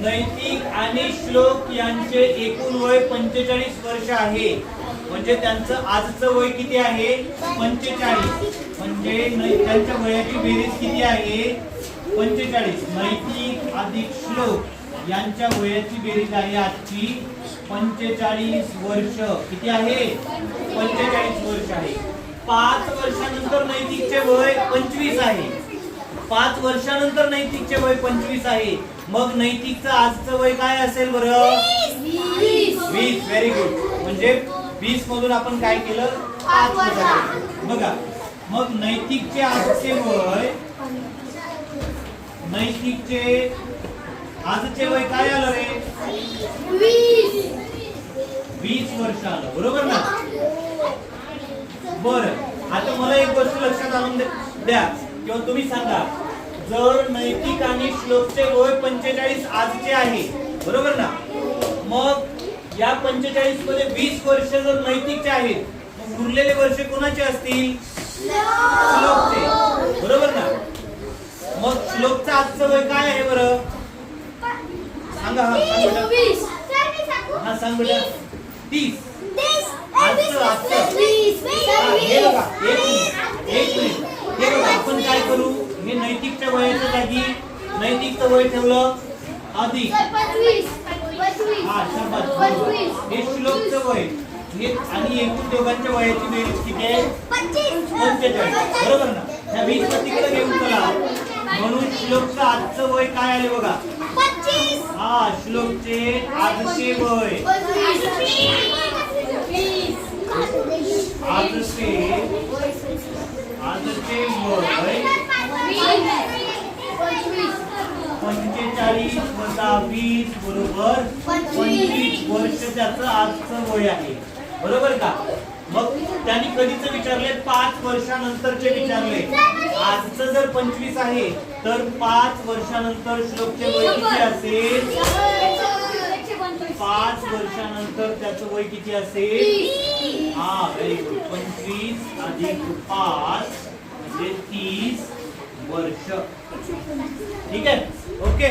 नैतिक आणि श्लोक यांचे एकूण वय 45 वर्ष आहे. म्हणजे त्यांचं आजचं वय किती आहे? 45. म्हणजे त्यांच्या वयाची बेरीज किती आहे? 45. नैतिक अधिक श्लोक यांच्या वयाची बेरीज आहे आजची 45 वर्ष. किती आहे? 45 वर्ष आहे. 5 वर्षानंतर नैतिकचे वय 25 आहे. 5 वर्षानंतर नैतिकचे वय 25 आहे. मग नैतिकचं आजचं वय काय असेल बरं? 20. Very good. म्हणजे 20 मधून आपण काय केलं? 5 वजा केलं. बघा मग नैतिकचे आजचे वय, नैतिकचे आजचे वय काय आलं रे? 20 वर्ष आलं. बरोबर ना? बरं आता मला एक गोष्ट लक्षात आणून द्या किंवा तुम्ही सांगा, जर नैतिक आणि श्लोकचे वय 45 आजचे आहे, बरोबर ना? मग या 45 मध्ये 20 वर्ष जर नैतिकचे आहेत, मग उरलेले वर्ष कोणाचे असतील? श्लोकचे. बरोबर ना? मग श्लोकचं आजचं वय काय आहे बरं? सांगा. हा सांग बेटा. हा सांग बेटा. 30. हे बघा एक मिनिट हे बघा आपण काय करू, हे नैतिकच्या वयाच्या जागी नैतिकचं वय ठेवलं अधिक. हा शाबास. हे श्लोकचं वय हे आणि एकूण दोघांच्या वयाची बेरीज किती आहे? 45. बरोबर ना? ह्या 20 तिकडे घेऊन चला. म्हणून श्लोकचं आजचं वय काय आले बघा? 25. हा श्लोकचे आजचे वय आजचे वय 45 वजा 20 बरोबर 25 वर्ष त्याचं आजचं वय आहे. बरोबर का? मग त्यांनी कधीच विचारले? 5 वर्षानंतरचे विचारले. आजचं जर 25 आहे तर 5 वर्षानंतर श्लोकचे वय किती असेल? 5 वर्षानंतर त्याचं वय किती असेल? हा व्हेरी गुड. 25 अधिक 5 म्हणजे 30 वर्ष. ठीक आहे. ओके.